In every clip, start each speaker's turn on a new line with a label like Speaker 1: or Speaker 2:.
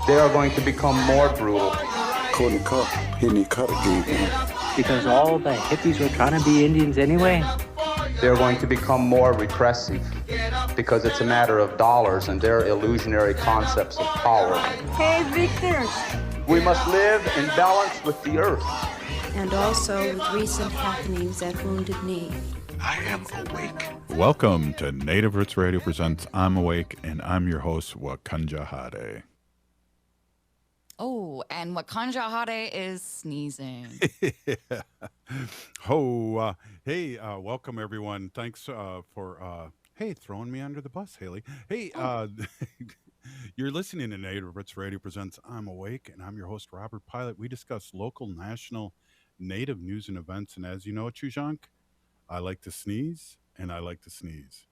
Speaker 1: they are going to become more brutal.
Speaker 2: Couldn't cut, hitting cut again.
Speaker 3: Because all the hippies were trying to be Indians anyway?
Speaker 1: They're going to become more repressive because it's a matter of dollars and their illusionary concepts of power.
Speaker 4: Hey, Victor.
Speaker 1: We must live in balance with the earth.
Speaker 4: And also with recent happenings at Wounded Knee.
Speaker 2: I am awake.
Speaker 5: Welcome to Native Roots Radio presents I'm Awake, and I'm your host, Wakanja Hade.
Speaker 6: Oh, and Wakanja Hade is sneezing.
Speaker 5: Hey, welcome everyone. Thanks for throwing me under the bus, Haley. Hey, you're listening to Native Roots Radio presents I'm Awake, and I'm your host, Robert Pilot. We discuss local, national, Native news and events, and as you know, Chujank, I like to sneeze, and I like to sneeze.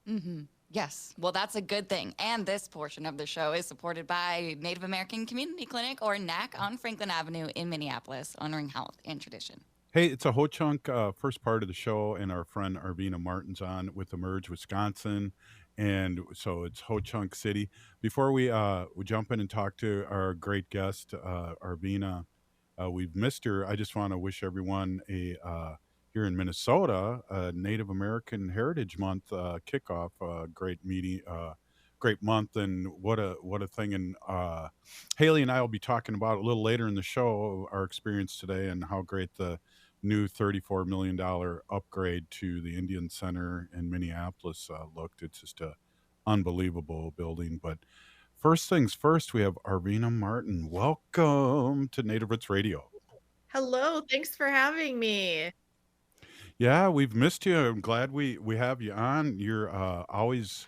Speaker 6: Mm-hmm. Yes. Well, that's a good thing. And this portion of the show is supported by Native American Community Clinic, or NAC, on Franklin Avenue in Minneapolis, honoring health and tradition.
Speaker 5: Hey, it's a Ho-Chunk first part of the show, and our friend Arvina Martin's on with Emerge Wisconsin, and so it's Ho-Chunk City. Before we jump in and talk to our great guest, Arvina, we've missed her. I just want to wish everyone here in Minnesota, Native American Heritage Month kickoff, great meeting, great month, and what a thing. And Haley and I will be talking about a little later in the show our experience today and how great the new $34 million upgrade to the Indian Center in Minneapolis looked. It's just a unbelievable building. But first things first, we have Arvina Martin. Welcome to Native Roots Radio.
Speaker 7: Hello, thanks for having me.
Speaker 5: Yeah, we've missed you. I'm glad we have you on. You're always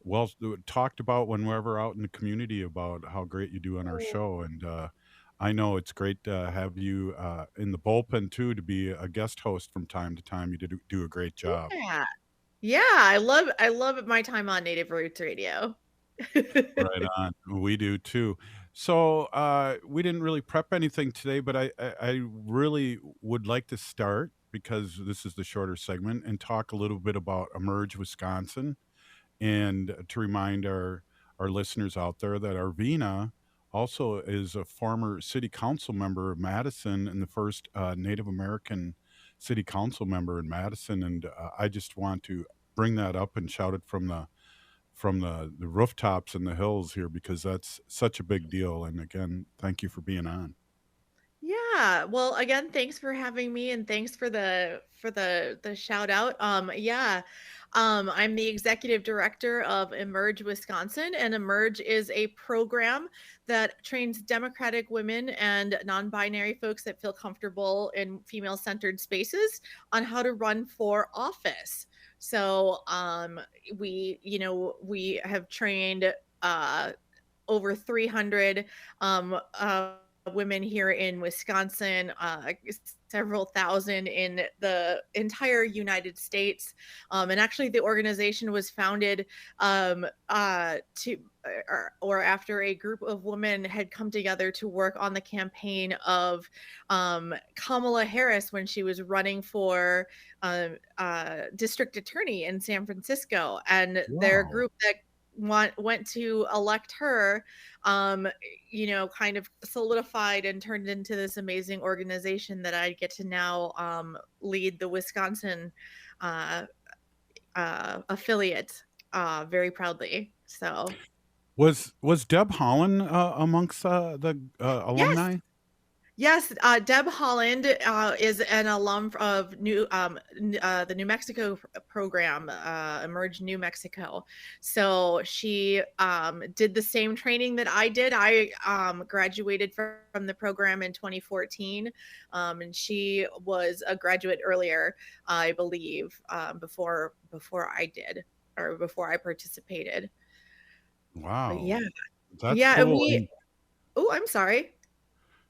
Speaker 5: well talked about when we're ever out in the community about how great you do on our show. And I know it's great to have you in the bullpen too, to be a guest host from time to time. You do a great job.
Speaker 7: Yeah, I love my time on Native Roots Radio.
Speaker 5: Right on. We do too. So we didn't really prep anything today, but I really would like to start, because this is the shorter segment, and talk a little bit about Emerge Wisconsin, and to remind our listeners out there that Arvina also is a former city council member of Madison and the first Native American city council member in Madison. And I just want to bring that up and shout it from the rooftops and the hills here, because that's such a big deal. And again, thank you for being on.
Speaker 7: Yeah, well, again, thanks for having me, and thanks for the shout out. I'm the executive director of Emerge Wisconsin, and Emerge is a program that trains Democratic women and non-binary folks that feel comfortable in female-centered spaces on how to run for office. So we have trained over 300 women here in Wisconsin, several thousand in the entire United States. And actually the organization was founded after a group of women had come together to work on the campaign of Kamala Harris when she was running for district attorney in San Francisco. And their group that went to elect her, kind of solidified and turned into this amazing organization that I get to now lead the Wisconsin affiliate very proudly. So,
Speaker 5: was Deb Holland amongst the alumni?
Speaker 7: Yes. Yes, Deb Holland is an alum of the New Mexico program, Emerge New Mexico. So she did the same training that I did. I graduated from the program in 2014, and she was a graduate earlier, I believe, before I did, or before I participated.
Speaker 5: Wow.
Speaker 7: But yeah.
Speaker 5: That's
Speaker 7: cool.
Speaker 5: And
Speaker 7: I'm sorry.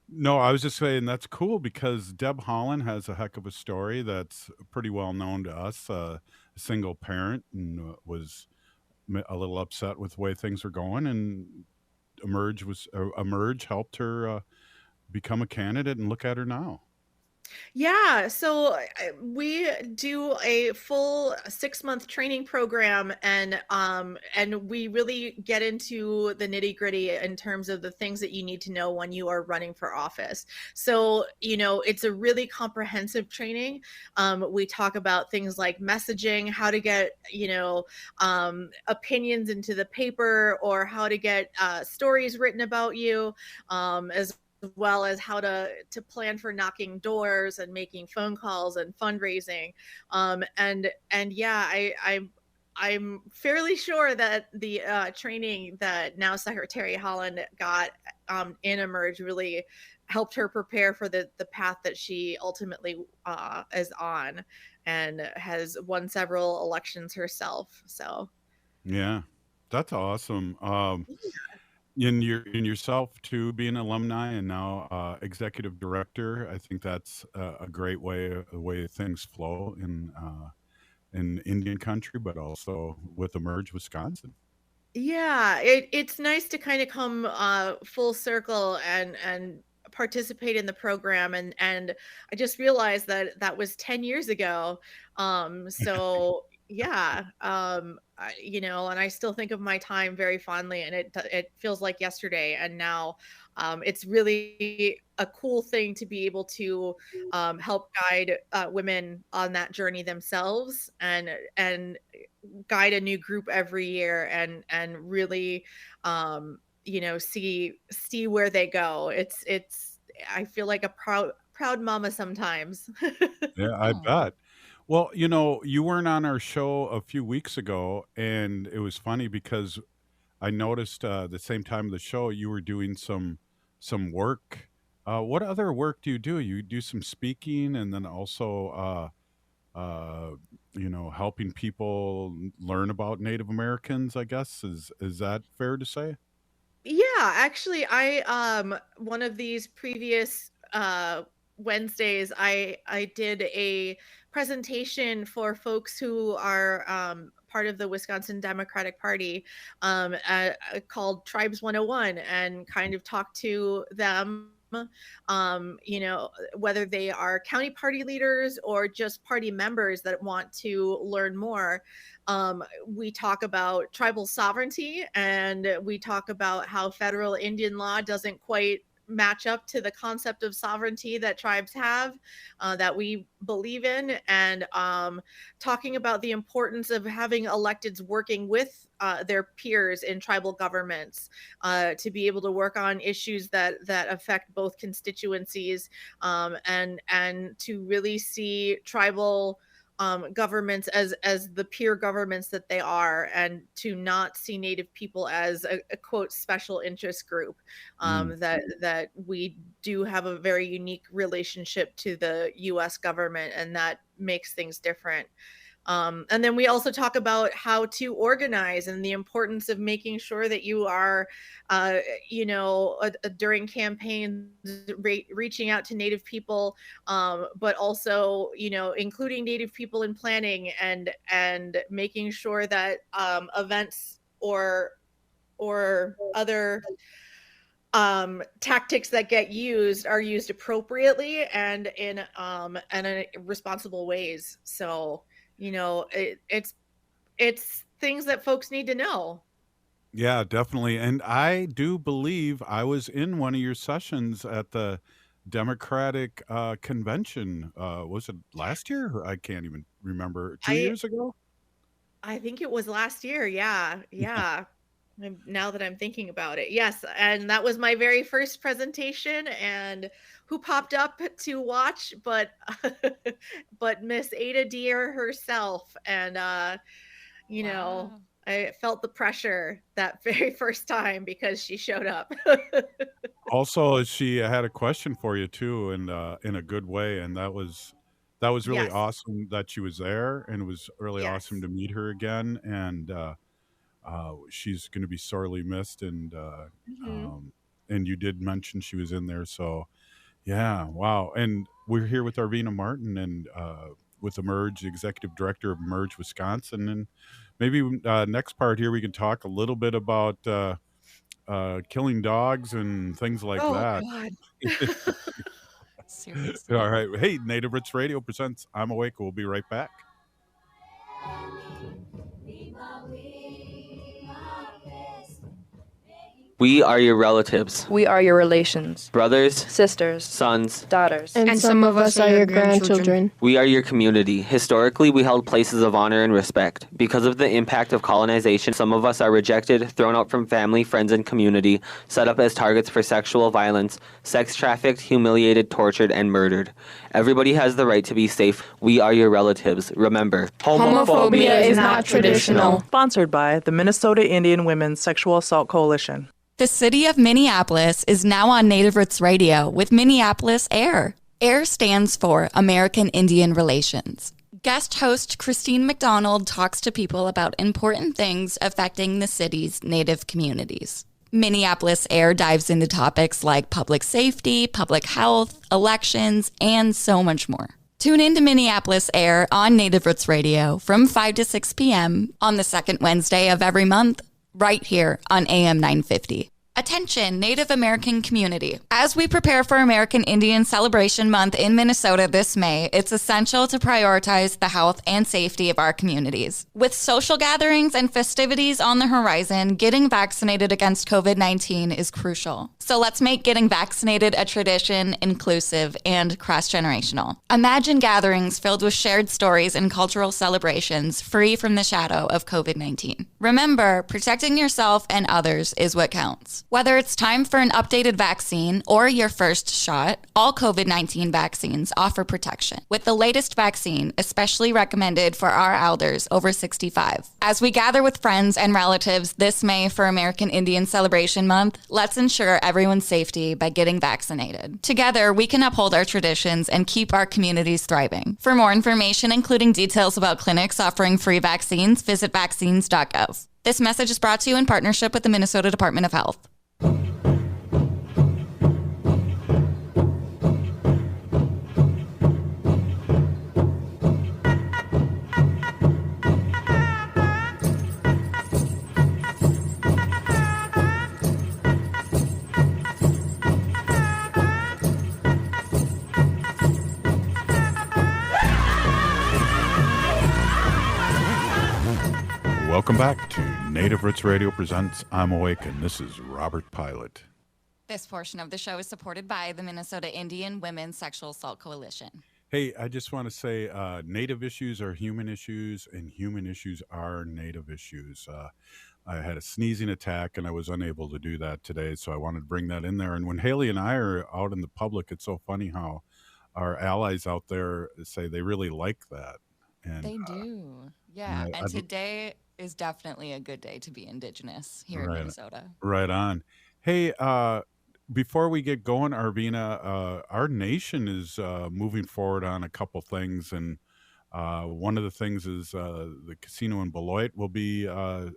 Speaker 5: no, I was just saying that's cool, because Deb Holland has a heck of a story that's pretty well known to us. A single parent, and was a little upset with the way things were going, and Emerge helped her become a candidate, and look at her now.
Speaker 7: Yeah, so we do a full 6-month training program, and we really get into the nitty-gritty in terms of the things that you need to know when you are running for office. So, it's a really comprehensive training. We talk about things like messaging, how to get, opinions into the paper, or how to get stories written about you, as well as how to plan for knocking doors and making phone calls and fundraising. And yeah, I'm fairly sure that the training that now Secretary Holland got in Emerge really helped her prepare for the path that she ultimately is on, and has won several elections herself. So
Speaker 5: Yeah, that's awesome. In yourself too, being an alumni and now executive director, I think that's a great way things flow in Indian country, but also with Emerge Wisconsin.
Speaker 7: yeah, it's nice to kind of come full circle and participate in the program, and I just realized that that was 10 years ago. So yeah, and I still think of my time very fondly, and it feels like yesterday. And now it's really a cool thing to be able to help guide women on that journey themselves, and guide a new group every year, and really see where they go. It's I feel like a proud mama sometimes.
Speaker 5: Yeah, I
Speaker 6: Oh,
Speaker 5: bet. Well, you weren't on our show a few weeks ago, and it was funny because I noticed the same time of the show you were doing some work. What other work do you do? You do some speaking, and then also helping people learn about Native Americans, I guess. Is that fair to say?
Speaker 7: Yeah, actually, I one of these previous Wednesdays, I did a presentation for folks who are part of the Wisconsin Democratic Party, called Tribes 101, and kind of talked to them, whether they are county party leaders or just party members that want to learn more. We talk about tribal sovereignty, and we talk about how federal Indian law doesn't quite match up to the concept of sovereignty that tribes have, that we believe in, and talking about the importance of having electeds working with their peers in tribal governments, to be able to work on issues that affect both constituencies, and to really see tribal governments as the peer governments that they are, and to not see Native people as a quote special interest group.
Speaker 5: Mm.
Speaker 7: That we do have a very unique relationship to the U.S. government, and that makes things different. And then we also talk about how to organize, and the importance of making sure that you are, during campaigns, reaching out to Native people, but also, including Native people in planning, and making sure that events or other tactics that get used are used appropriately, and in responsible ways. So it's things that folks need to know.
Speaker 5: Yeah, definitely. And I do believe I was in one of your sessions at the Democratic convention. Was it last year? I can't even remember. Two
Speaker 7: I
Speaker 5: years ago?
Speaker 7: I think it was last year. Yeah, yeah. Now that I'm thinking about it, yes, and that was my very first presentation. And who popped up to watch but but Miss Ada Deer herself. And you know,
Speaker 6: wow.
Speaker 7: I felt the pressure that very first time because she showed up.
Speaker 5: Also, she had a question for you too, in a good way, and that was really
Speaker 7: Yes,
Speaker 5: awesome that she was there, and it was really awesome
Speaker 7: yes.
Speaker 5: to meet her again. And she's going to be sorely missed.
Speaker 7: Mhm.
Speaker 5: Um, and you did mention she was in there, so yeah, wow. And we're here with Arvina Martin and with Emerge, executive director of Emerge Wisconsin, and maybe next part here we can talk a little bit about killing dogs and things like
Speaker 7: Oh
Speaker 5: that.
Speaker 7: god.
Speaker 6: Seriously.
Speaker 5: All right. Hey, Native Roots Radio presents I'm Awake. We'll be right back.
Speaker 8: We are your relatives,
Speaker 9: We are your relations,
Speaker 8: brothers,
Speaker 9: sisters,
Speaker 8: sons.
Speaker 9: daughters.
Speaker 10: And some of us are your grandchildren.
Speaker 8: We are your community. Historically, we held places of honor and respect. Because of the impact of colonization, some of us are rejected, thrown out from family, friends, and community, set up as targets for sexual violence, sex trafficked, humiliated, tortured, and murdered. Everybody has the right to be safe. We are your relatives. Remember,
Speaker 10: Homophobia is not traditional.
Speaker 11: Sponsored by the Minnesota Indian Women's Sexual Assault Coalition.
Speaker 6: The city of Minneapolis is now on Native Roots Radio with Minneapolis AIR. AIR stands for American Indian Relations. Guest host Christine McDonald talks to people about important things affecting the city's Native communities. Minneapolis AIR dives into topics like public safety, public health, elections, and so much more. Tune in to Minneapolis AIR on Native Roots Radio from 5 to 6 p.m. on the second Wednesday of every month, right here on AM 950. Attention, Native American community. As we prepare for American Indian Celebration Month in Minnesota this May, it's essential to prioritize the health and safety of our communities. With social gatherings and festivities on the horizon, getting vaccinated against COVID-19 is crucial. So let's make getting vaccinated a tradition, inclusive, and cross-generational. Imagine gatherings filled with shared stories and cultural celebrations, free from the shadow of COVID-19. Remember, protecting yourself and others is what counts. Whether it's time for an updated vaccine or your first shot, all COVID-19 vaccines offer protection, with the latest vaccine especially recommended for our elders over 65. As we gather with friends and relatives this May for American Indian Celebration Month, let's ensure everyone's safety by getting vaccinated. Together, we can uphold our traditions and keep our communities thriving. For more information, including details about clinics offering free vaccines, visit vaccines.gov. This message is brought to you in partnership with the Minnesota Department of Health.
Speaker 5: Welcome back to Native Roots Radio presents I'm Awake, and this is Robert Pilot.
Speaker 6: This portion of the show is supported by the Minnesota Indian Women's Sexual Assault Coalition.
Speaker 5: Hey, I just want to say Native issues are human issues, and human issues are Native issues. I had a sneezing attack, and I was unable to do that today, so I wanted to bring that in there. And when Haley and I are out in the public, it's so funny how our allies out there say they really like that. And
Speaker 6: They do. Yeah. And today is definitely a good day to be Indigenous here in Minnesota.
Speaker 5: Right on. Hey, before we get going, Arvina, our nation is moving forward on a couple things, and one of the things is the casino in Beloit will be this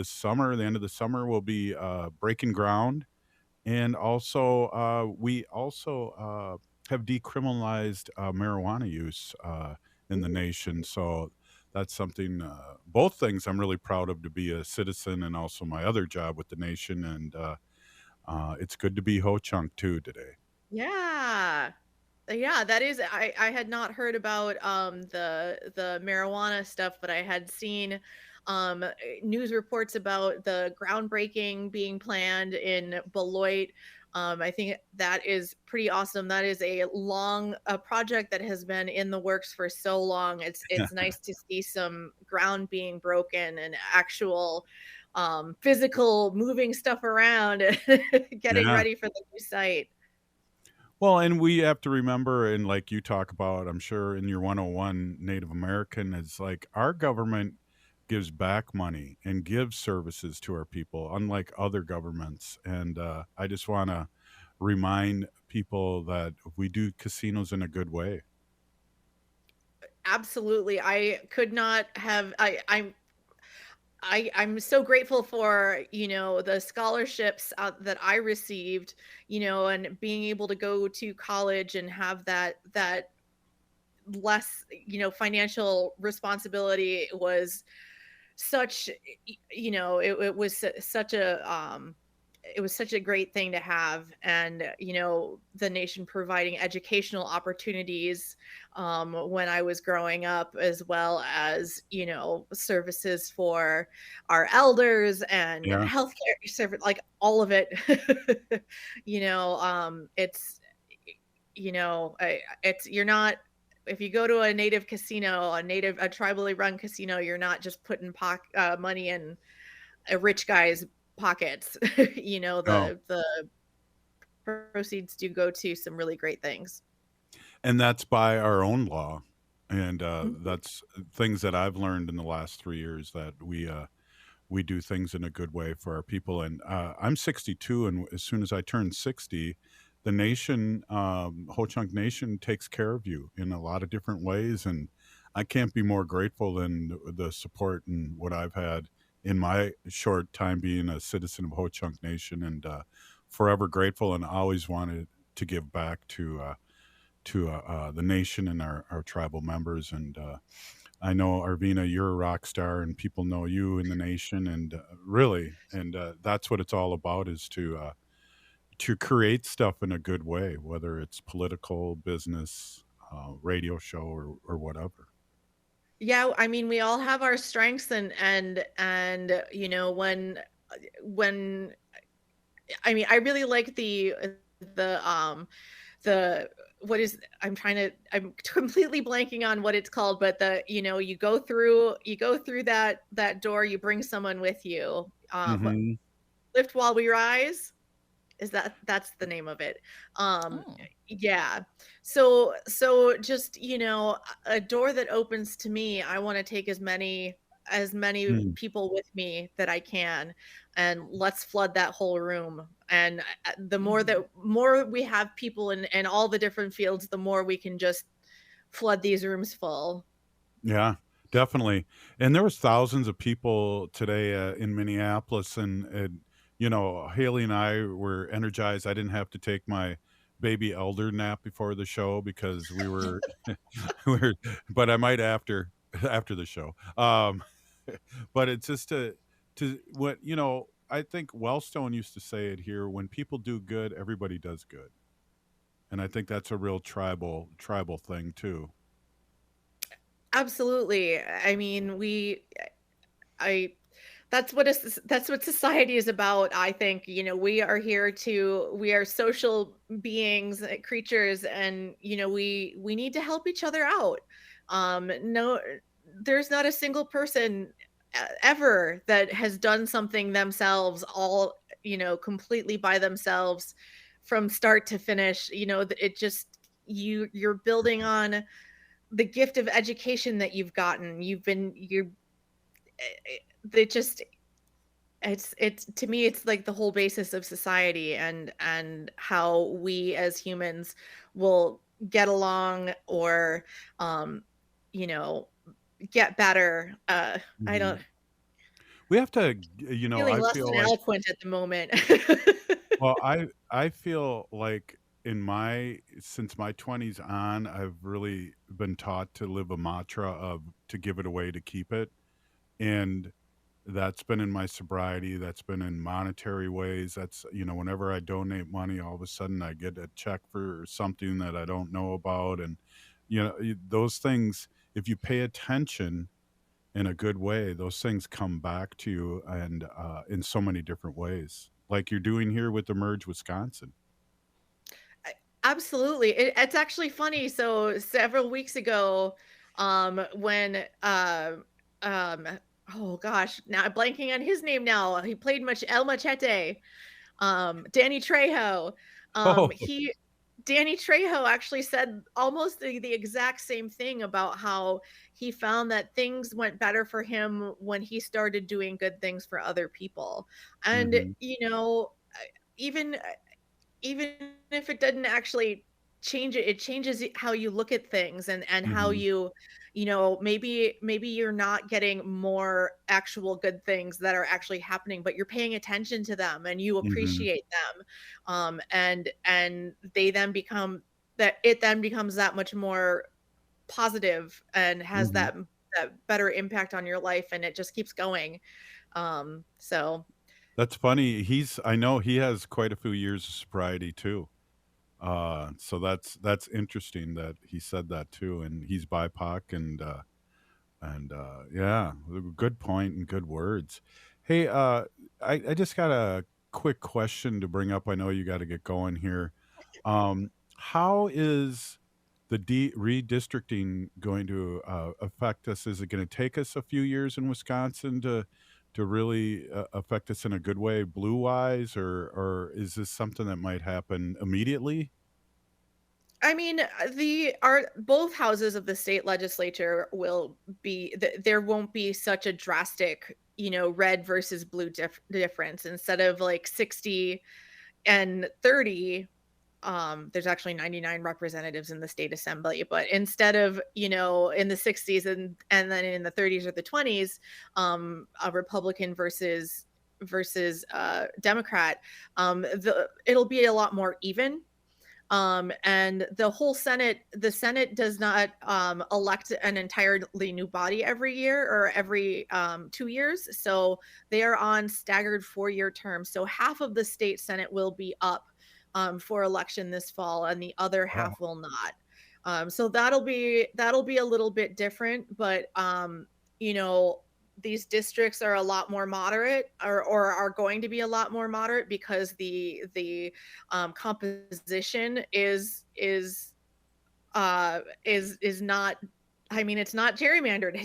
Speaker 5: summer. The end of the summer will be breaking ground, and also we also have decriminalized marijuana use in the nation. So that's something, both things I'm really proud of, to be a citizen and also my other job with the nation. And it's good to be Ho-Chunk too today.
Speaker 7: Yeah. Yeah, that is, I had not heard about the marijuana stuff, but I had seen news reports about the groundbreaking being planned in Beloit. I think that is pretty awesome. That is a project that has been in the works for so long. It's nice to see some ground being broken and actual physical moving stuff around, getting ready for the new site.
Speaker 5: Well, and we have to remember, and like you talk about, I'm sure in your 101 Native American, it's like our government gives back money and gives services to our people, unlike other governments. And I just want to remind people that we do casinos in a good way.
Speaker 7: Absolutely. I could not have, I'm so grateful for, the scholarships that I received, and being able to go to college and have that less, financial responsibility was such, it was such a it was such a great thing to have. And, the nation providing educational opportunities when I was growing up, as well as, services for our elders and
Speaker 5: Yeah.
Speaker 7: healthcare service, like all of it. It's, you're not, if you go to a native casino, a tribally run casino, you're not just putting money in a rich guy's pockets.
Speaker 5: No.
Speaker 7: The proceeds do go to some really great things.
Speaker 5: And that's by our own law. And
Speaker 7: Mhm.
Speaker 5: that's things that I've learned in the last 3 years, that we do things in a good way for our people. And I'm 62, and as soon as I turn 60, the nation, Ho Chunk Nation, takes care of you in a lot of different ways. And I can't be more grateful than the support and what I've had in my short time being a citizen of Ho Chunk Nation, and forever grateful, and always wanted to give back to the nation and our tribal members. And I know, Arvina, you're a rock star, and people know you in the nation, and really, and that's what it's all about, is to create stuff in a good way, whether it's political, business, radio show, or whatever.
Speaker 7: Yeah, I mean, we all have our strengths, and when I mean, I really like the what is I'm completely blanking on what it's called, but you go through that door, you bring someone with you.
Speaker 5: Hmm.
Speaker 7: Lift while we rise, that's the name of it. um
Speaker 6: Oh.
Speaker 7: yeah. So just, a door that opens to me, I want to take as many
Speaker 5: Mm.
Speaker 7: people with me that I can, and let's flood that whole room. And the more we have people in all the different fields, the more we can just flood these rooms full.
Speaker 5: Yeah, definitely. And there was thousands of people today in Minneapolis, and Haley and I were energized. I didn't have to take my baby elder nap before the show because we were, we were, but I might after the show. But it's just to what I think Wellstone used to say it here: when people do good, everybody does good, and I think that's a real tribal thing too.
Speaker 7: Absolutely. I mean, I that's what society is about. I think, we are social beings, creatures, and we need to help each other out. No, there's not a single person ever that has done something themselves, all, completely by themselves, from start to finish. It just, you're building on the gift of education that you've gotten. You're it just it's to me, it's like the whole basis of society, and how we as humans will get along, or um you know get better. I
Speaker 5: Mhm.
Speaker 7: don't
Speaker 5: We have to,
Speaker 7: feeling
Speaker 5: I
Speaker 7: less
Speaker 5: feel
Speaker 7: than
Speaker 5: like,
Speaker 7: eloquent at the moment.
Speaker 5: well, I feel like since my 20s on, I've really been taught to live a mantra of to give it away to keep it. And that's been in my sobriety, that's been in monetary ways. That's, whenever I donate money, all of a sudden I get a check for something that I don't know about. And, those things, if you pay attention in a good way, those things come back to you, and in so many different ways, like you're doing here with the Merge Wisconsin.
Speaker 7: Absolutely. It's actually funny. So several weeks ago, when um oh gosh, now I'm blanking on his name now. He played much El Machete, Danny Trejo.
Speaker 5: Oh.
Speaker 7: He Danny Trejo actually said almost the exact same thing about how he found that things went better for him when he started doing good things for other people. And
Speaker 5: Hmm.
Speaker 7: even even if it doesn't actually change it, it changes how you look at things, and how
Speaker 5: Hmm.
Speaker 7: maybe you're not getting more actual good things that are actually happening, but you're paying attention to them and you
Speaker 5: Hmm.
Speaker 7: appreciate them. And they then becomes that much more positive, and has
Speaker 5: Hmm.
Speaker 7: that better impact on your life, and it just keeps going. So
Speaker 5: That's funny. I know he has quite a few years of sobriety too. So that's interesting that he said that too, and he's BIPOC, and yeah, good point and good words. Hey, I just got a quick question to bring up. I know you got to get going here. How is the redistricting going to affect us? Is it going to take us a few years in Wisconsin to really affect us in a good way, blue wise, or is this something that might happen immediately?
Speaker 7: I mean, both houses of the state legislature will be there won't be such a drastic, red versus blue difference. Instead of like 60 and 30, there's actually 99 representatives in the state assembly, but instead of, in the 60s and then in the 30s or the 20s, a Republican versus Democrat, it'll be a lot more even. And the Senate does not elect an entirely new body every year or every 2 years. So they are on staggered 4-year terms. So half of the state Senate will be up for election this fall, and the other half will not. So that'll be a little bit different, but these districts are a lot more moderate, or are going to be a lot more moderate, because the composition is not, I mean, it's not gerrymandered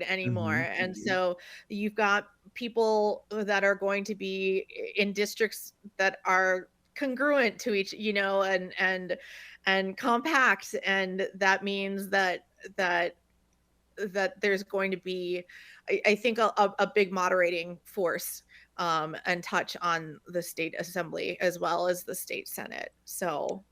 Speaker 7: anymore, and so you've got people that are going to be in districts that are congruent to each, and compact, and that means that there's going to be, I think, a big moderating force and touch on the state assembly as well as the state Senate. So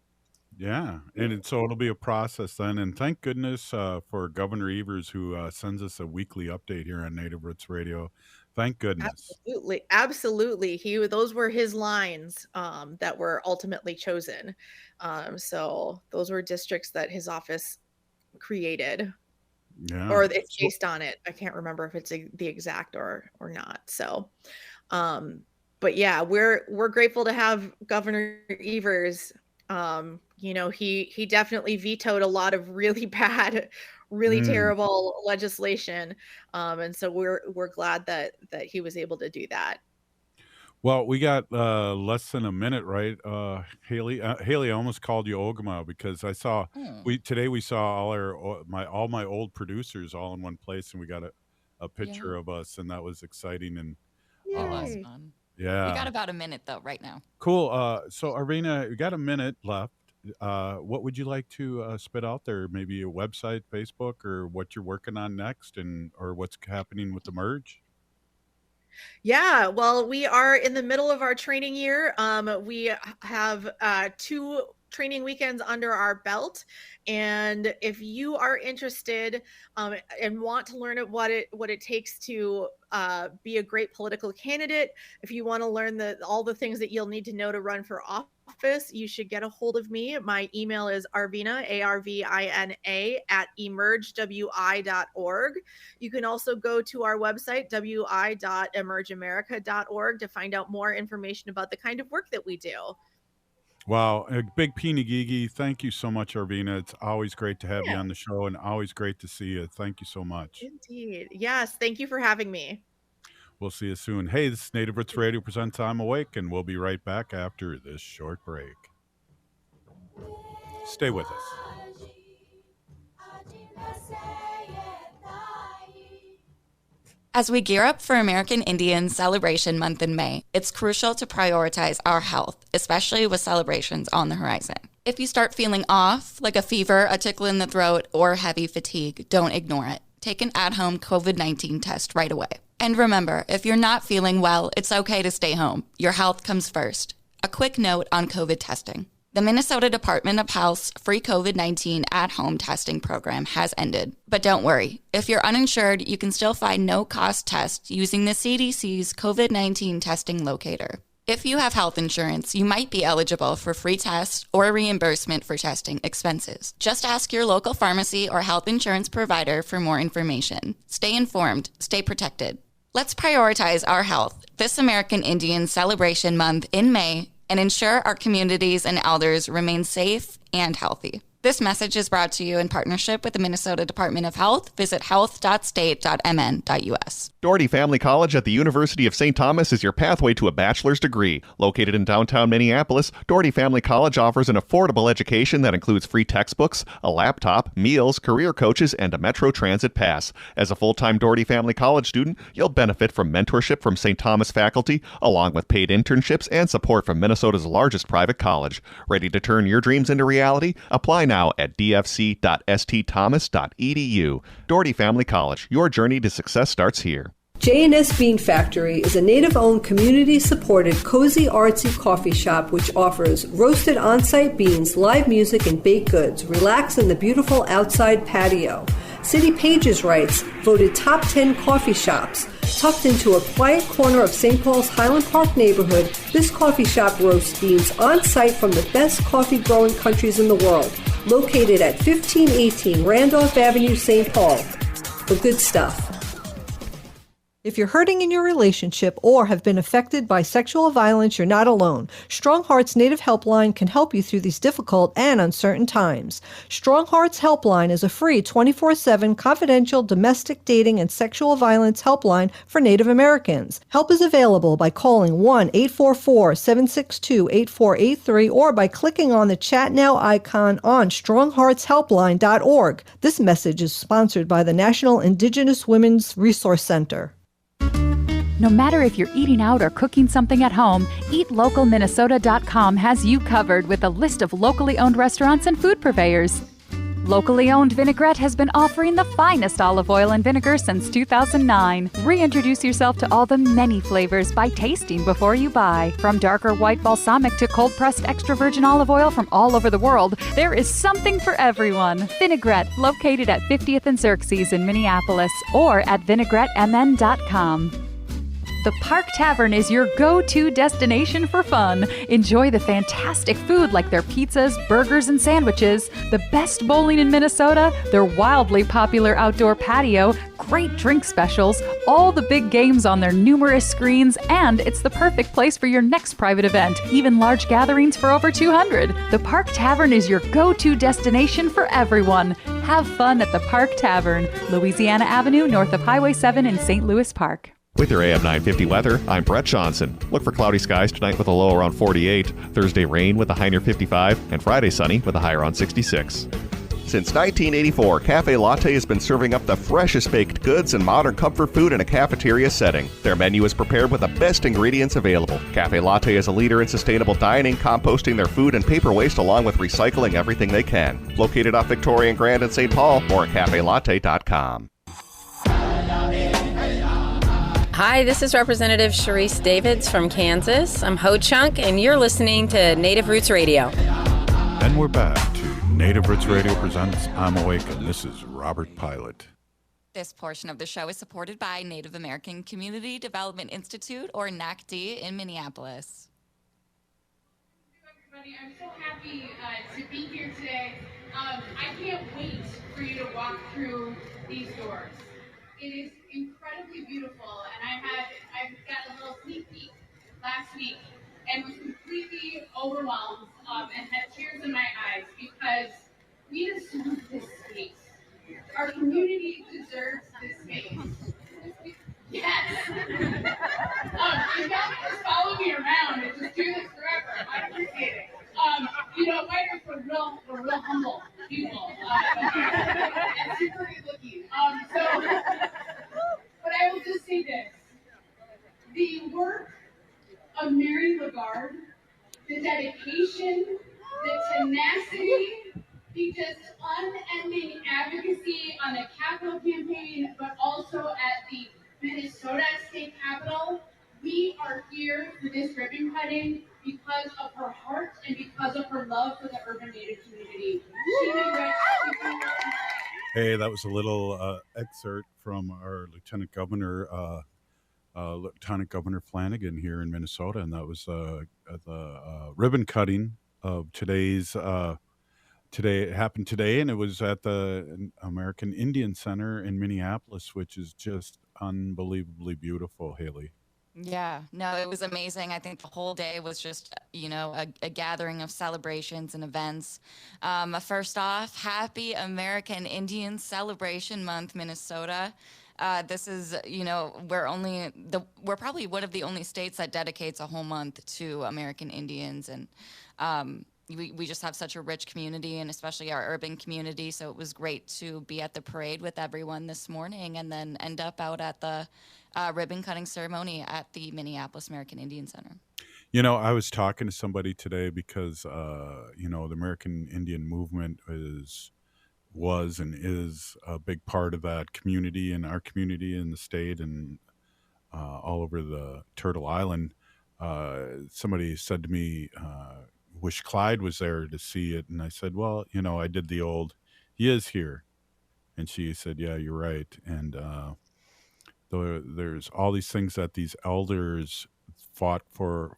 Speaker 5: Yeah, and so it'll be a process then. And thank goodness for Governor Evers, who sends us a weekly update here on Native Roots Radio. Thank goodness.
Speaker 7: absolutely, those were his lines that were ultimately chosen. So those were districts that his office created.
Speaker 5: Yeah.
Speaker 7: Or it's based on it. I can't remember if it's the exact or not. So, but yeah, we're grateful to have Governor Evers. He definitely vetoed a lot of really bad, really terrible legislation. And so we're glad that he was able to do that.
Speaker 5: Well, we got less than a minute, right? Haley, I almost called you Ogama because I saw today we saw all my old producers all in one place, and we got a picture of us, and that was exciting. And
Speaker 6: It was fun.
Speaker 5: yeah,
Speaker 6: We got about a minute though right now.
Speaker 5: cool. So Arvina, we got a minute left. What would you like to spit out there? Maybe a website, Facebook, or what you're working on next, or what's happening with the merge?
Speaker 7: Yeah, well, we are in the middle of our training year. We have 2 training weekends under our belt, and if you are interested and want to learn what it takes to be a great political candidate, if you want to learn all the things that you'll need to know to run for office, you should get a hold of me. My email is Arvina, ARVINA, @emergewi.org. You can also go to our website, wi.emergeamerica.org, to find out more information about the kind of work that we do.
Speaker 5: Wow, a big Pinigigi. Thank you so much, Arvina. It's always great to have you on the show, and always great to see you. Thank you so much.
Speaker 7: Indeed. Yes, thank you for having me.
Speaker 5: We'll see you soon. Hey, this is Native Roots Radio presents I'm Awake, and we'll be right back after this short break. Stay with us.
Speaker 6: As we gear up for American Indian Celebration Month in May, it's crucial to prioritize our health, especially with celebrations on the horizon. If you start feeling off, like a fever, a tickle in the throat, or heavy fatigue, don't ignore it. Take an at-home COVID-19 test right away. And remember, if you're not feeling well, it's okay to stay home. Your health comes first. A quick note on COVID testing. The Minnesota Department of Health's free COVID-19 at-home testing program has ended. But don't worry, if you're uninsured, you can still find no-cost tests using the CDC's COVID-19 testing locator. If you have health insurance, you might be eligible for free tests or reimbursement for testing expenses. Just ask your local pharmacy or health insurance provider for more information. Stay informed, stay protected. Let's prioritize our health this American Indian Celebration Month in May and ensure our communities and elders remain safe and healthy. This message is brought to you in partnership with the Minnesota Department of Health. Visit health.state.mn.us.
Speaker 9: Doherty Family College at the University of St. Thomas is your pathway to a bachelor's degree. Located in downtown Minneapolis, Doherty Family College offers an affordable education that includes free textbooks, a laptop, meals, career coaches, and a Metro Transit pass. As a full-time Doherty Family College student, you'll benefit from mentorship from St. Thomas faculty, along with paid internships and support from Minnesota's largest private college. Ready to turn your dreams into reality? Apply now at dfc.stthomas.edu. Doherty Family College, your journey to success starts here.
Speaker 12: J&S Bean Factory is a native-owned, community-supported, cozy, artsy coffee shop which offers roasted on-site beans, live music, and baked goods. Relax in the beautiful outside patio. City Pages writes, voted top 10 coffee shops. Tucked into a quiet corner of St. Paul's Highland Park neighborhood, this coffee shop roasts beans on-site from the best coffee-growing countries in the world. Located at 1518 Randolph Avenue, St. Paul. The good stuff.
Speaker 13: If you're hurting in your relationship or have been affected by sexual violence, you're not alone. Strong Hearts Native Helpline can help you through these difficult and uncertain times. Strong Hearts Helpline is a free 24/7 confidential domestic dating and sexual violence helpline for Native Americans. Help is available by calling 1-844-762-8483 or by clicking on the Chat Now icon on strongheartshelpline.org. This message is sponsored by the National Indigenous Women's Resource Center.
Speaker 14: No matter if you're eating out or cooking something at home, EatLocalMinnesota.com has you covered with a list of locally owned restaurants and food purveyors. Locally owned Vinaigrette has been offering the finest olive oil and vinegar since 2009. Reintroduce yourself to all the many flavors by tasting before you buy. From darker white balsamic to cold-pressed extra virgin olive oil from all over the world, there is something for everyone. Vinaigrette, located at 50th and Xerxes in Minneapolis, or at vinaigrettemn.com. The Park Tavern is your go-to destination for fun. Enjoy the fantastic food like their pizzas, burgers, and sandwiches, the best bowling in Minnesota, their wildly popular outdoor patio, great drink specials, all the big games on their numerous screens, and it's the perfect place for your next private event, even large gatherings for over 200. The Park Tavern is your go-to destination for everyone. Have fun at the Park Tavern, Louisiana Avenue, north of Highway 7 in St. Louis Park.
Speaker 9: With your AM 950 weather, I'm Brett Johnson. Look for cloudy skies tonight with a low around 48, Thursday rain with a high near 55, and Friday sunny with a high around 66. Since 1984, Cafe Latte has been serving up the freshest baked goods and modern comfort food in a cafeteria setting. Their menu is prepared with the best ingredients available. Cafe Latte is a leader in sustainable dining, composting their food and paper waste along with recycling everything they can. Located off Victoria and Grand in St. Paul, or at cafelatte.com.
Speaker 15: Hi, this is Representative Sharice Davids from Kansas. I'm Ho Chunk, and you're listening to Native Roots Radio.
Speaker 5: And we're back to Native Roots Radio presents I'm Awake, and this is Robert Pilot.
Speaker 6: This portion of the show is supported by Native American Community Development Institute, or NACD, in Minneapolis.
Speaker 16: Everybody, I'm so happy to be here today. I can't wait for you to walk through these doors. It is incredibly beautiful, and I've got a little sneak peek last week and was completely overwhelmed and had tears in my eyes because we deserve this space. Our community deserves this space. Yes. If y'all can just follow me around and just do this forever, I appreciate it. White are we're real humble people. And super good looking. But I will just say this. The work of Mary Lagarde, the dedication, the tenacity, the just unending advocacy on the Capitol campaign, but also at the Minnesota State Capitol, we are here for this ribbon cutting because of her heart and because of her love for the urban Native community.
Speaker 5: Hey, that was a little excerpt from our Lieutenant Governor Flanagan here in Minnesota, and that was the ribbon cutting of today's. It happened today, and it was at the American Indian Center in Minneapolis, which is just unbelievably beautiful, Haley.
Speaker 6: Yeah, no, it was amazing. I think the whole day was just, a gathering of celebrations and events. First off, happy American Indian Celebration Month, Minnesota. This is, we're probably one of the only states that dedicates a whole month to American Indians. And we just have such a rich community, and especially our urban community. So it was great to be at the parade with everyone this morning and then end up out at the ribbon cutting ceremony at the Minneapolis American Indian Center.
Speaker 5: I was talking to somebody today because, the American Indian movement was and is a big part of that community and our community in the state and all over the Turtle Island. Somebody said to me, wish Clyde was there to see it. And I said, well, I did the old, he is here. And she said, yeah, you're right. And there's all these things that these elders fought for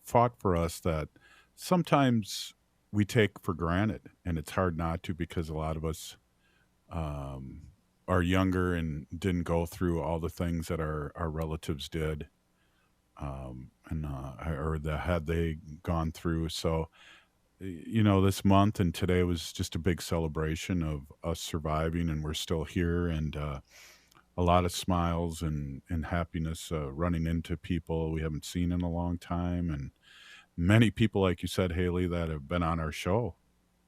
Speaker 5: us that sometimes we take for granted, and it's hard not to, because a lot of us are younger and didn't go through all the things that our relatives did, or that had they gone through. So this month and today was just a big celebration of us surviving, and we're still here, and a lot of smiles and happiness, running into people we haven't seen in a long time, and many people, like you said, Haley, that have been on our show.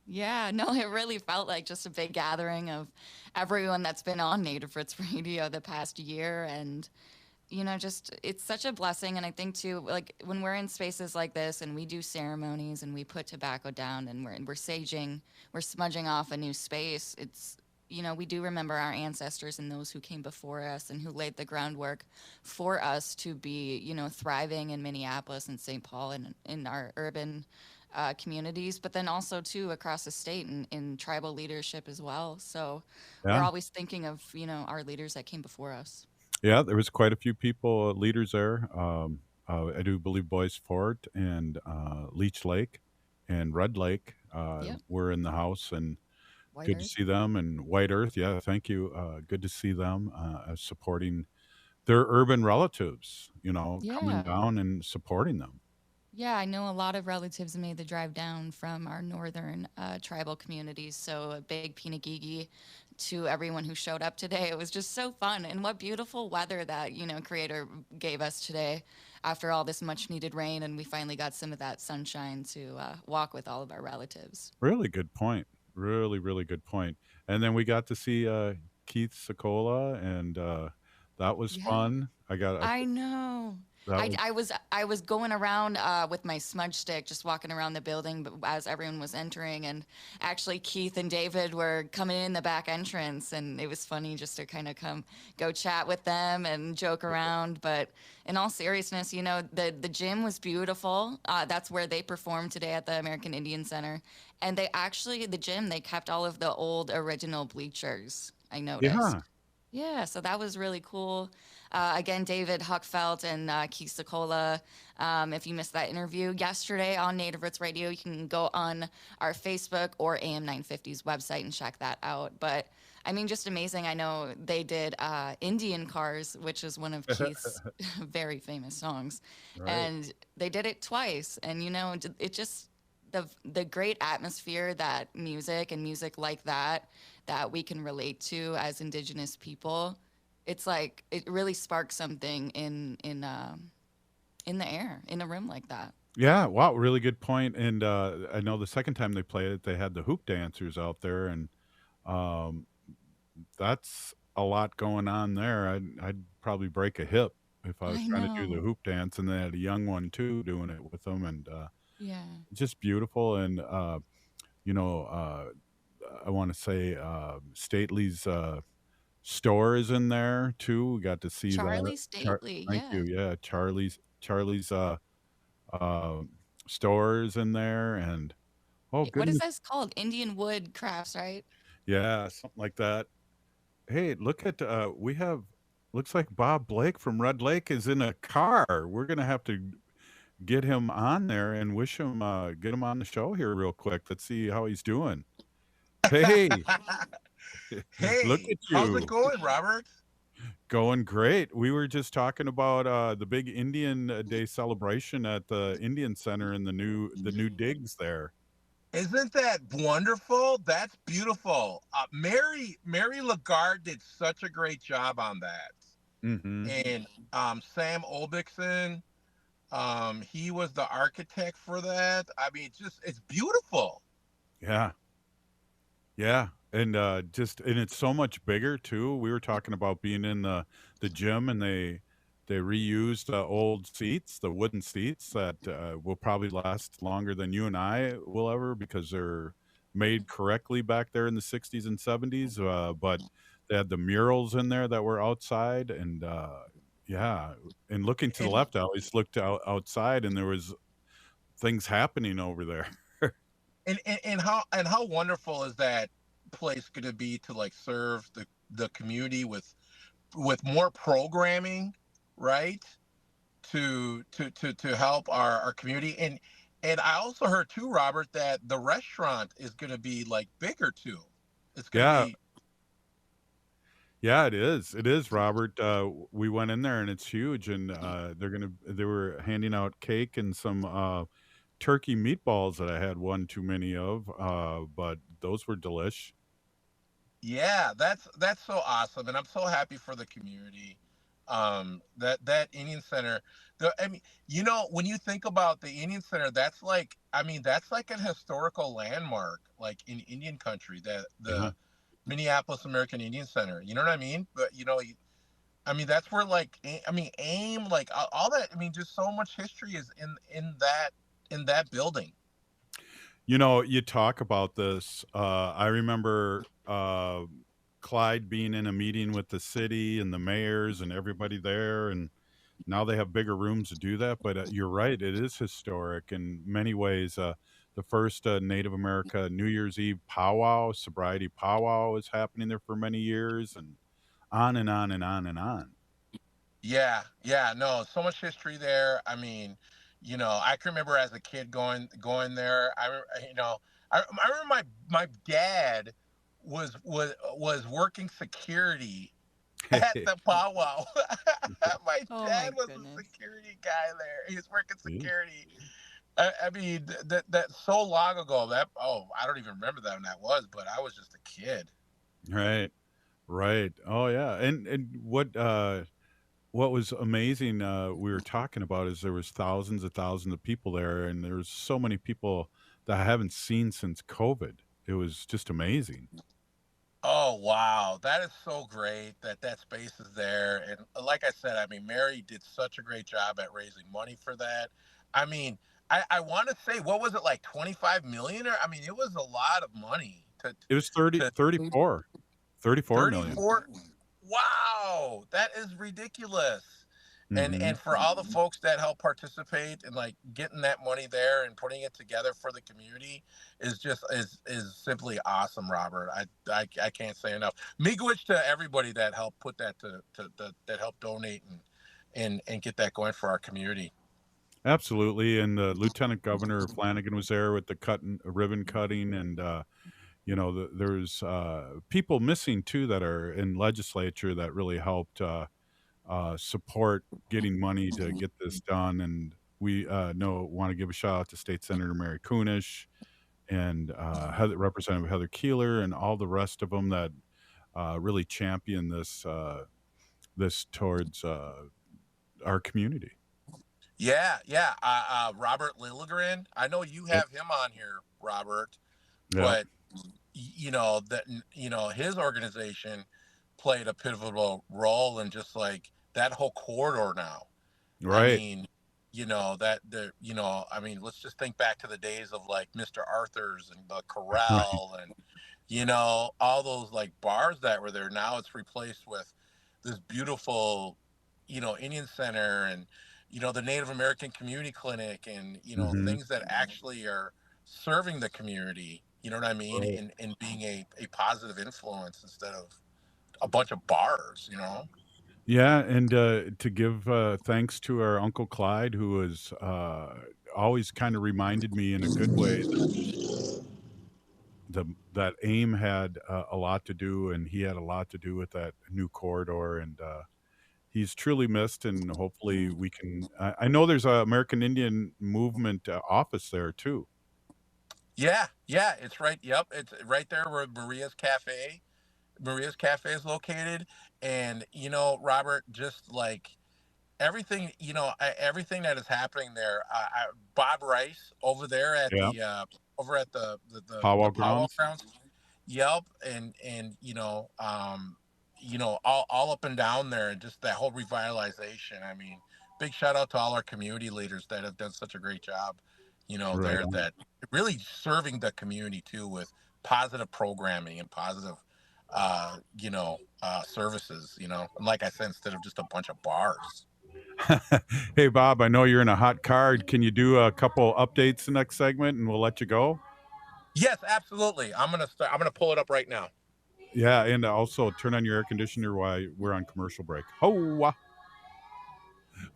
Speaker 6: Yeah, no, it really felt like just a big gathering of everyone that's been on Native Roots Radio the past year. And, just it's such a blessing. And I think, too, like when we're in spaces like this and we do ceremonies and we put tobacco down and we're saging, we're smudging off a new space, it's, we do remember our ancestors and those who came before us and who laid the groundwork for us to be, thriving in Minneapolis and St. Paul and in our urban communities, but then also, too, across the state and in tribal leadership as well. So
Speaker 5: Yeah.
Speaker 6: we're always thinking of, our leaders that came before us.
Speaker 5: Yeah, there was quite a few people, leaders there. I do believe Boyce Fort and Leech Lake and Red Lake
Speaker 6: Yep.
Speaker 5: were in the house, and
Speaker 6: White
Speaker 5: good to
Speaker 6: Earth.
Speaker 5: see them. And White Earth, yeah, thank you. Good to see them supporting their urban relatives, coming
Speaker 6: Yeah.
Speaker 5: down and supporting them.
Speaker 6: Yeah, I know a lot of relatives made the drive down from our northern tribal communities. So a big pinagigi to everyone who showed up today. It was just so fun. And what beautiful weather that, Creator gave us today after all this much needed rain. And we finally got some of that sunshine to walk with all of our relatives.
Speaker 5: Really good point. Really, really good point. And then we got to see Keith Sokola, and that was
Speaker 6: Yeah.
Speaker 5: fun.
Speaker 6: I know.
Speaker 5: That
Speaker 6: I was going around with my smudge stick, just walking around the building, but as everyone was entering, and actually Keith and David were coming in the back entrance, and it was funny just to kind of go chat with them and joke around. But in all seriousness, the gym was beautiful. That's where they performed today at the American Indian Center, and the gym, they kept all of the old original bleachers. I noticed.
Speaker 5: Yeah.
Speaker 6: Yeah, so that was really cool. Again, David Huckfelt and Keith Sokola. If you missed that interview yesterday on Native Roots Radio, you can go on our Facebook or AM 950's website and check that out. But I mean, just amazing. I know they did Indian Cars, which is one of Keith's very famous songs.
Speaker 5: Right.
Speaker 6: And they did it twice. And, it just, the great atmosphere that music and music like that we can relate to as Indigenous people, it's like it really sparks something in the air in a room like that.
Speaker 5: Yeah, wow, really good point. And I know the second time they played it, they had the hoop dancers out there, and that's a lot going on there. I'd probably break a hip if I was
Speaker 6: I
Speaker 5: trying to do the
Speaker 6: know.
Speaker 5: hoop dance, and they had a young one too doing it with them, and
Speaker 6: Yeah.
Speaker 5: just beautiful. And I want to say Stately's store is in there too. We got to see that.
Speaker 6: Charlie Stately,
Speaker 5: Thank
Speaker 6: yeah.
Speaker 5: you. Yeah, Charlie's store is in there, and oh
Speaker 6: What is
Speaker 5: goodness,
Speaker 6: this called? Indian Wood Crafts, right?
Speaker 5: yeah, something like that. Hey, look at we have, looks like Bob Blake from Red Lake is in a car. We're gonna have to get him on there and wish him get him on the show here real quick. Let's see how he's doing. Hey,
Speaker 17: Hey,
Speaker 5: look at
Speaker 17: how's
Speaker 5: you.
Speaker 17: it going, Robert?
Speaker 5: Going great. We were just talking about the big Indian Day celebration at the Indian Center and the new digs there.
Speaker 17: Isn't that wonderful? That's beautiful. Mary Lagarde did such a great job on that.
Speaker 5: Mm-hmm.
Speaker 17: And Sam Olbixson, he was the architect for that. I mean, it's beautiful.
Speaker 5: Yeah. Yeah. And and it's so much bigger too. We were talking about being in the gym, and they reused old seats, the wooden seats that will probably last longer than you and I will ever, because they're made correctly back there in the 60s and 70s. But they had the murals in there that were outside, and yeah. And looking to the
Speaker 17: And
Speaker 5: left, I always looked outside, and there was things happening over there.
Speaker 17: and how wonderful is that place going to be to like serve the community with more programming, right? To help our community. And I also heard too, Robert, that the restaurant is going to be like bigger too. It's going to
Speaker 5: Yeah.
Speaker 17: be
Speaker 5: Yeah, it is. It is, Robert. We went in there and it's huge, and they were handing out cake and some turkey meatballs that I had one too many of, but those were delish.
Speaker 17: Yeah, that's so awesome, and I'm so happy for the community. That Indian Center, I mean, when you think about the Indian Center, that's like an historical landmark, like in Indian country, that
Speaker 5: Yeah.
Speaker 17: the Minneapolis American Indian Center. You know what I mean? But that's where like AIM, like all that. I mean, just so much history is in that building.
Speaker 5: You talk about this. I remember Clyde being in a meeting with the city and the mayors and everybody there, and now they have bigger rooms to do that. But you're right, it is historic in many ways. The first Native America New Year's Eve powwow, sobriety powwow, is happening there for many years, and on and on and on and on.
Speaker 17: Yeah, no, so much history there. I mean, I can remember as a kid going there. I remember my dad was working security at the powwow. My dad was a security guy there. He was working security. I mean, that's so long ago. I don't even remember that when that was, but I was just a kid.
Speaker 5: Right. Right. Oh yeah. And what was amazing, we were talking about, is there was thousands of people there, and there was so many people that I haven't seen since COVID. It was just amazing.
Speaker 17: Oh wow, that is so great that space is there. And like I said, I mean, Mary did such a great job at raising money for that. I mean, I want to say, what was it, like 25 million? Or I mean, it was a lot of money
Speaker 5: It was 34 million.
Speaker 17: 34. Wow, that is ridiculous. And
Speaker 5: Hmm.
Speaker 17: for all the folks that help participate and like getting that money there and putting it together for the community is simply awesome, Robert. I can't say enough. Miigwech to everybody that helped put that that helped donate and get that going for our community.
Speaker 5: Absolutely. And Lieutenant Governor Flanagan was there with the ribbon cutting, and there's people missing too that are in legislature that really helped support getting money to get this done. And we want to give a shout out to State Senator Mary Kunish and Representative Heather Keeler and all the rest of them that really champion this towards our community.
Speaker 17: Yeah. Robert Lilligren. I know you have him on here, Robert,
Speaker 5: Yeah.
Speaker 17: but his organization played a pivotal role in just like that whole corridor now. I
Speaker 5: Right.
Speaker 17: mean, I mean, let's just think back to the days of like Mr. Arthur's and the
Speaker 5: Right.
Speaker 17: Corral and all those like bars that were there. Now it's replaced with this beautiful, Indian Center and the Native American Community Clinic and
Speaker 5: Hmm.
Speaker 17: things that actually are serving the community. You know what I mean?
Speaker 5: Right.
Speaker 17: And being a positive influence instead of a bunch of bars.
Speaker 5: Yeah, and to give thanks to our Uncle Clyde, who was always kind of reminded me in a good way that AIM had a lot to do, and he had a lot to do with that new corridor. And he's truly missed, and hopefully we can. I know there's a American Indian movement office there too.
Speaker 17: Yeah, it's right. Yep, it's right there where Maria's Cafe is located. And Robert, just like everything, everything that is happening there. Bob Rice over there at
Speaker 5: Yeah,
Speaker 17: the
Speaker 5: powwow
Speaker 17: powwow
Speaker 5: grounds.
Speaker 17: grounds. Yep, and all up and down there, and just that whole revitalization. I mean, big shout out to all our community leaders that have done such a great job,
Speaker 5: Right
Speaker 17: there,
Speaker 5: on.
Speaker 17: that really serving the community too with positive programming and positive, services. And like I said, instead of just a bunch of bars.
Speaker 5: Hey, Bob, I know you're in a hot card. Can you do a couple updates the next segment, and we'll let you go?
Speaker 17: Yes, absolutely. I'm gonna pull it up right now.
Speaker 5: Yeah, and also turn on your air conditioner while we're on commercial break. Ho!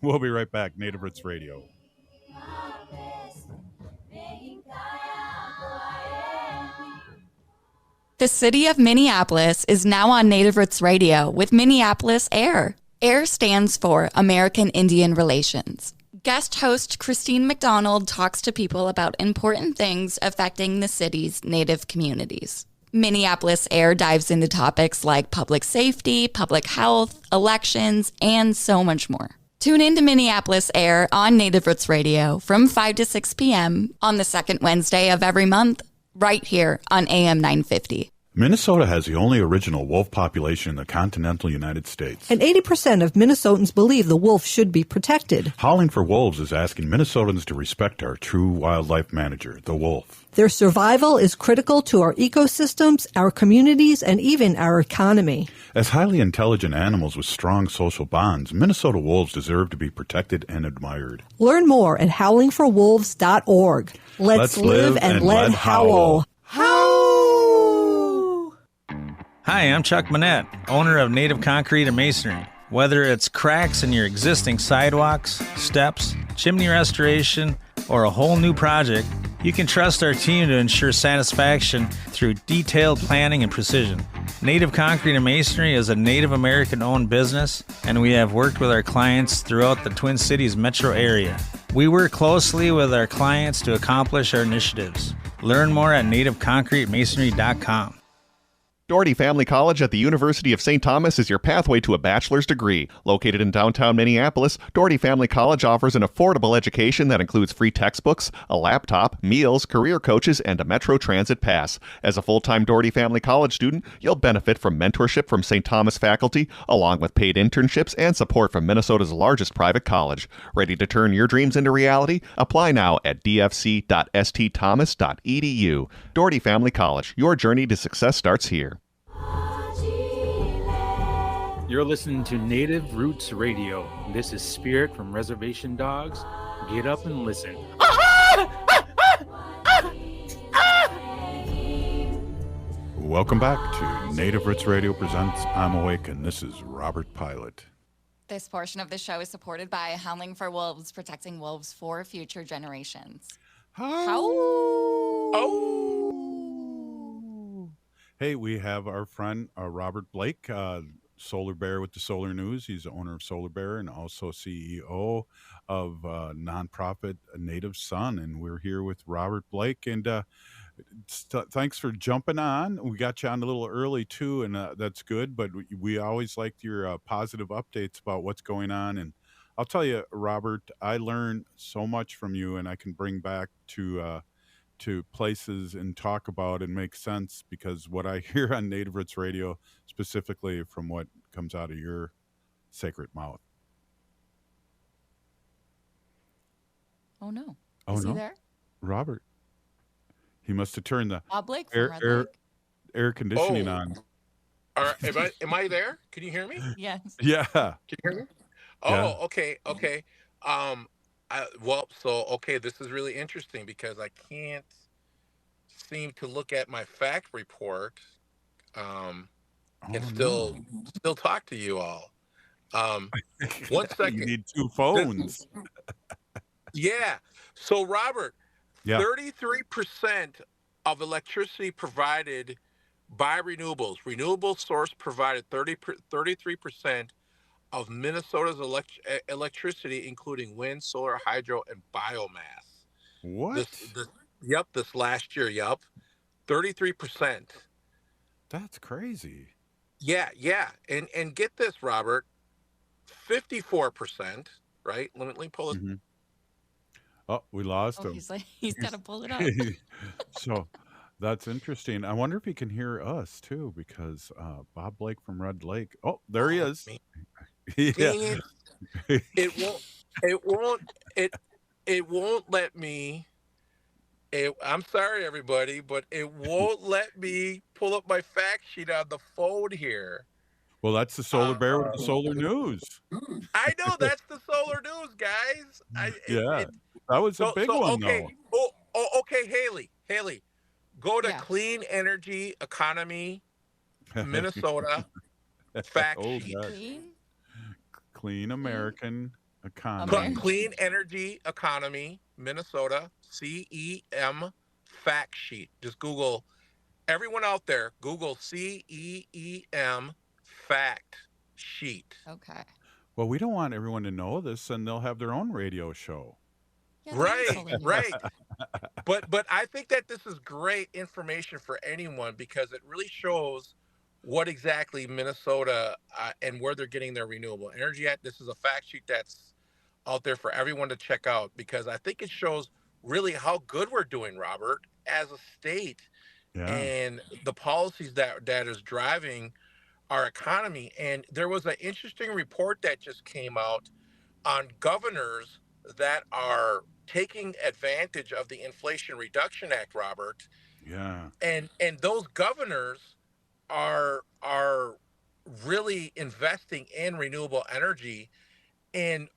Speaker 5: We'll be right back. Native Roots Radio.
Speaker 6: The city of Minneapolis is now on Native Roots Radio with Minneapolis Air. AIR stands for American Indian Relations. Guest host Christine McDonald talks to people about important things affecting the city's Native communities. Minneapolis Air dives into topics like public safety, public health, elections, and so much more. Tune in to Minneapolis Air on Native Roots Radio from 5 to 6 p.m. on the second Wednesday of every month, right here on AM 950.
Speaker 5: Minnesota has the only original wolf population in the continental United States.
Speaker 13: And 80% of Minnesotans believe the wolf should be protected.
Speaker 5: Howling for Wolves is asking Minnesotans to respect our true wildlife manager, the wolf.
Speaker 13: Their survival is critical to our ecosystems, our communities, and even our economy.
Speaker 5: As highly intelligent animals with strong social bonds, Minnesota wolves deserve to be protected and admired.
Speaker 13: Learn more at howlingforwolves.org. Let's live and let howl.
Speaker 18: Hi, I'm Chuck Manette, owner of Native Concrete and Masonry. Whether it's cracks in your existing sidewalks, steps, chimney restoration, or a whole new project, you can trust our team to ensure satisfaction through detailed planning and precision. Native Concrete and Masonry is a Native American-owned business, and we have worked with our clients throughout the Twin Cities metro area. We work closely with our clients to accomplish our initiatives. Learn more at nativeconcretemasonry.com.
Speaker 9: Doherty Family College at the University of St. Thomas is your pathway to a bachelor's degree. Located in downtown Minneapolis, Doherty Family College offers an affordable education that includes free textbooks, a laptop, meals, career coaches, and a Metro Transit pass. As a full-time Doherty Family College student, you'll benefit from mentorship from St. Thomas faculty, along with paid internships and support from Minnesota's largest private college. Ready to turn your dreams into reality? Apply now at dfc.stthomas.edu. Doherty Family College, your journey to success starts here.
Speaker 3: You're listening to Native Roots Radio. This is Spirit from Reservation Dogs. Get up and listen.
Speaker 5: Welcome back to Native Roots Radio presents I'm Awake, and this is Robert Pilot.
Speaker 6: This portion of the show is supported by Howling for Wolves, protecting wolves for future generations.
Speaker 5: Hey, we have our friend Robert Blake, Solar Bear with the Solar News. He's the owner of Solar Bear and also CEO of nonprofit Native Sun. And we're here with Robert Blake. And thanks for jumping on. We got you on a little early too, and that's good. But we always like your positive updates about what's going on. And I'll tell you, Robert, I learned so much from you, and I can bring back to places and talk about and make sense, because what I hear on Native Roots Radio, specifically from what comes out of your sacred mouth.
Speaker 6: Oh no.
Speaker 5: Oh
Speaker 6: Is
Speaker 5: no.
Speaker 6: he there?
Speaker 5: Robert. He must have turned the
Speaker 6: Bob Blake from Red Lake.
Speaker 5: air conditioning on.
Speaker 17: Am I there? Can you hear me?
Speaker 6: Yes.
Speaker 5: Yeah.
Speaker 17: Can you hear me? Oh,
Speaker 5: Yeah.
Speaker 17: okay. This is really interesting because I can't seem to look at my fact report and still talk to you all. 1 second.
Speaker 5: You need two phones.
Speaker 17: Yeah. So Robert,
Speaker 5: Yeah.
Speaker 17: 33% of electricity provided by renewable source provided 33% of Minnesota's electricity, including wind, solar, hydro, and biomass.
Speaker 5: What?
Speaker 17: This last year, 33%.
Speaker 5: That's crazy.
Speaker 17: Yeah. And get this, Robert, 54%, right? Let me pull it.
Speaker 5: Mm-hmm. Oh, we lost him.
Speaker 6: He's got to pull it up.
Speaker 5: So that's interesting. I wonder if he can hear us too, because Bob Blake from Red Lake. Oh, there he is. Yeah.
Speaker 17: It won't let me. I'm sorry, everybody, but it won't let me pull up my fact sheet on the phone here.
Speaker 5: Well, that's the solar bear with the solar news.
Speaker 17: I know that's the solar news, guys.
Speaker 5: That was a big one,
Speaker 17: okay.
Speaker 5: though.
Speaker 17: Okay, Haley, go to Clean Energy Economy, Minnesota fact sheet.
Speaker 5: Clean American Economy.
Speaker 17: Clean Energy Economy, Minnesota, CEM fact sheet. Just Google, everyone out there, Google CEEM fact sheet.
Speaker 6: Okay.
Speaker 5: Well, we don't want everyone to know this, and they'll have their own radio show.
Speaker 6: Yeah,
Speaker 17: right. But I think that this is great information for anyone, because it really shows what exactly Minnesota and where they're getting their renewable energy at. This is a fact sheet that's out there for everyone to check out, because I think it shows really how good we're doing, Robert, as a state, and the policies that is driving our economy. And there was an interesting report that just came out on governors that are taking advantage of the Inflation Reduction Act, Robert.
Speaker 5: Yeah.
Speaker 17: And those governors are really investing in renewable energy, and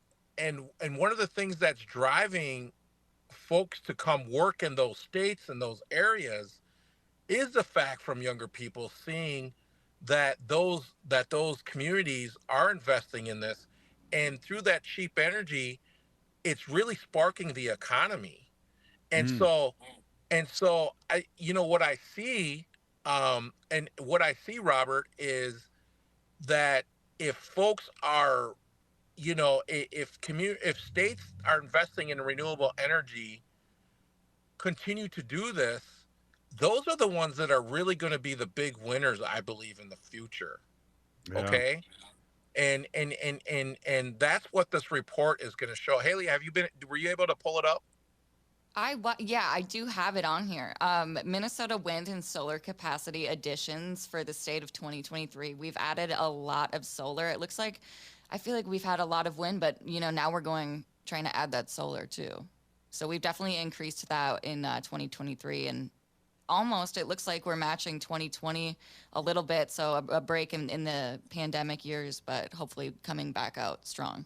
Speaker 17: one of the things that's driving folks to come work in those states and those areas is the fact from younger people seeing that those communities are investing in this, and through that cheap energy, it's really sparking the economy. And so I, what I see, Robert, is that if folks are, if states are investing in renewable energy, continue to do this, those are the ones that are really going to be the big winners, I believe, in the future.
Speaker 5: Yeah.
Speaker 17: Okay. And that's what this report is going to show. Haley, were you able to pull it up?
Speaker 6: I do have it on here. Minnesota wind and solar capacity additions for the state of 2023. We've added a lot of solar. It looks like, I feel like we've had a lot of wind, but now we're trying to add that solar too. So we've definitely increased that in 2023, and almost, it looks like we're matching 2020 a little bit. So a break in the pandemic years, but hopefully coming back out strong.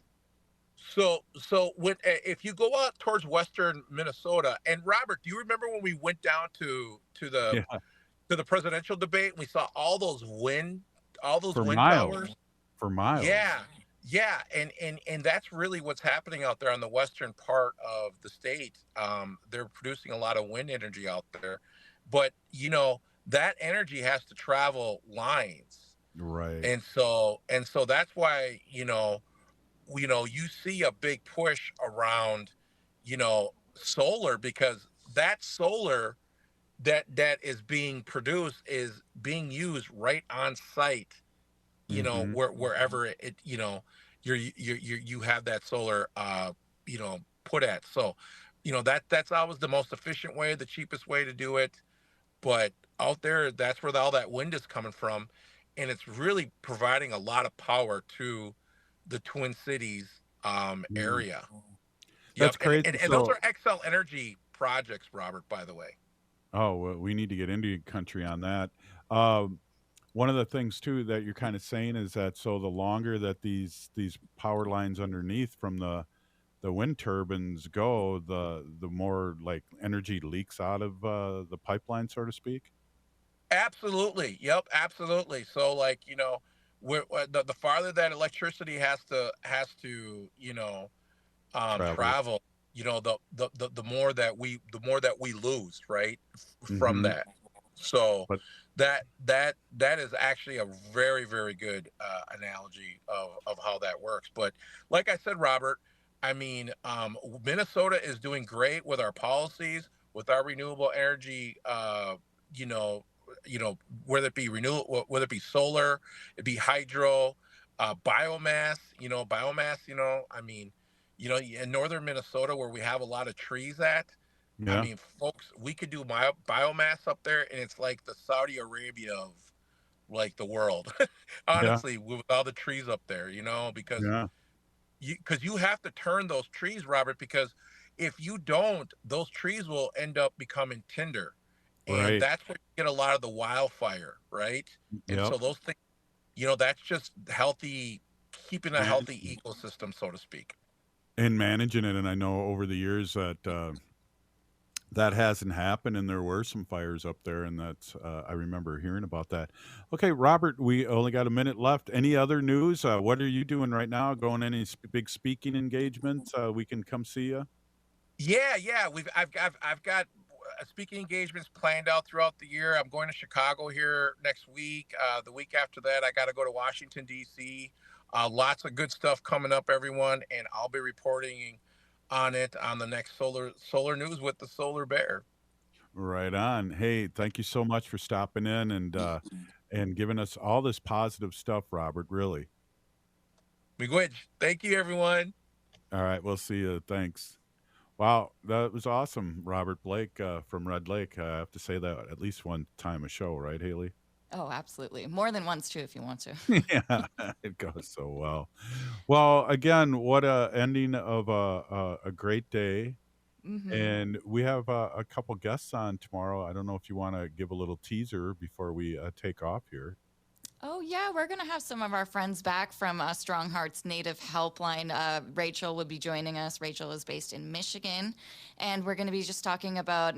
Speaker 17: So if you go out towards western Minnesota, and Robert, do you remember when we went down to the presidential debate and we saw all those wind towers
Speaker 5: for miles?
Speaker 17: Yeah, and that's really what's happening out there on the western part of the state. They're producing a lot of wind energy out there, but that energy has to travel lines,
Speaker 5: right?
Speaker 17: And so that's why you see a big push around solar, because that solar that is being produced is being used right on site, wherever it you have that solar put at. So that's always the most efficient way, the cheapest way to do it. But out there, that's where all that wind is coming from, and it's really providing a lot of power to the Twin Cities area.
Speaker 5: That's crazy.
Speaker 17: And those are Xcel Energy projects, Robert, by the way.
Speaker 5: Oh, well, we need to get into country on that. One of the things too that you're kind of saying is that the longer that these power lines underneath from the wind turbines go, the more like energy leaks out of the pipeline, so to speak.
Speaker 17: Absolutely. Yep. Absolutely. So the farther that electricity has to travel, the more that we lose, right, from that. So that is actually a very, very good analogy of how that works. But like I said, Robert, I mean, Minnesota is doing great with our policies, with our renewable energy. You know, whether it be renewable, whether it be solar, it be hydro, biomass. Biomass. I mean, in northern Minnesota where we have a lot of trees at. I
Speaker 5: Yeah.
Speaker 17: mean, folks, we could do biomass up there, and it's like the Saudi Arabia of like the world,
Speaker 5: Yeah.
Speaker 17: honestly, with all the trees up there, because
Speaker 5: Yeah.
Speaker 17: you have to turn those trees, Robert, because if you don't, those trees will end up becoming tinder, and
Speaker 5: Right.
Speaker 17: that's where you get a lot of the wildfire, right? And
Speaker 5: Yep.
Speaker 17: so those things, that's just healthy, keeping a healthy
Speaker 5: Managing.
Speaker 17: ecosystem, so to speak.
Speaker 5: And managing it. And I know over the years that that hasn't happened, and there were some fires up there, and that's I remember hearing about that. Okay, Robert, we only got a minute left. Any other news? What are you doing right now? Going any big speaking engagements? We can come see you.
Speaker 17: Yeah, yeah. I've got speaking engagements planned out throughout the year. I'm going to Chicago here next week. The week after that, I got to go to Washington D.C. Lots of good stuff coming up, everyone, and I'll be reporting on it on the next solar news with the Solar Bear.
Speaker 5: Right on. Hey, thank you so much for stopping in and giving us all this positive stuff, Robert. Really.
Speaker 17: Miigwech. Thank you, everyone.
Speaker 5: All right, we'll see you. Thanks. Wow, that was awesome, Robert Blake from Red Lake. I have to say that at least one time a show, right, Haley?
Speaker 6: Oh, absolutely. More than once, too, if you want to.
Speaker 5: Yeah, it goes so well. Well, again, what a ending of a great day. And we have a couple guests on tomorrow. I don't know if you want to give a little teaser before we take off here.
Speaker 6: Oh, yeah, we're going to have some of our friends back from Strong Hearts Native Helpline. Rachel will be joining us. Rachel is based in Michigan, and we're going to be just talking about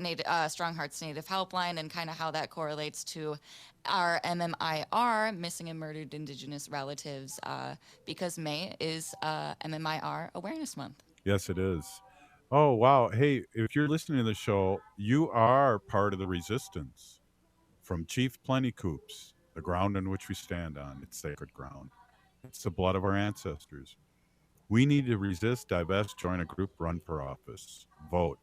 Speaker 6: Strong Hearts Native Helpline and kind of how that correlates to our MMIR, Missing and Murdered Indigenous Relatives, because May is MMIR Awareness Month.
Speaker 5: Yes, it is. Oh, wow. Hey, if you're listening to the show, you are part of the resistance. From Chief Plentycoops, the ground on which we stand on, it's sacred ground. It's the blood of our ancestors. We need to resist, divest, join a group, run for office. Vote.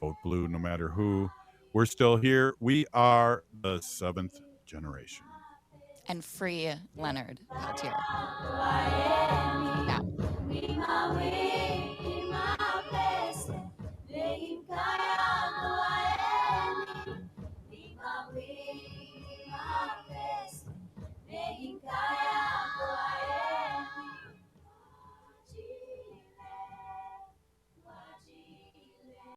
Speaker 5: Vote blue no matter who. We're still here. We are the seventh generation.
Speaker 6: And free Leonard Peltier. Yeah.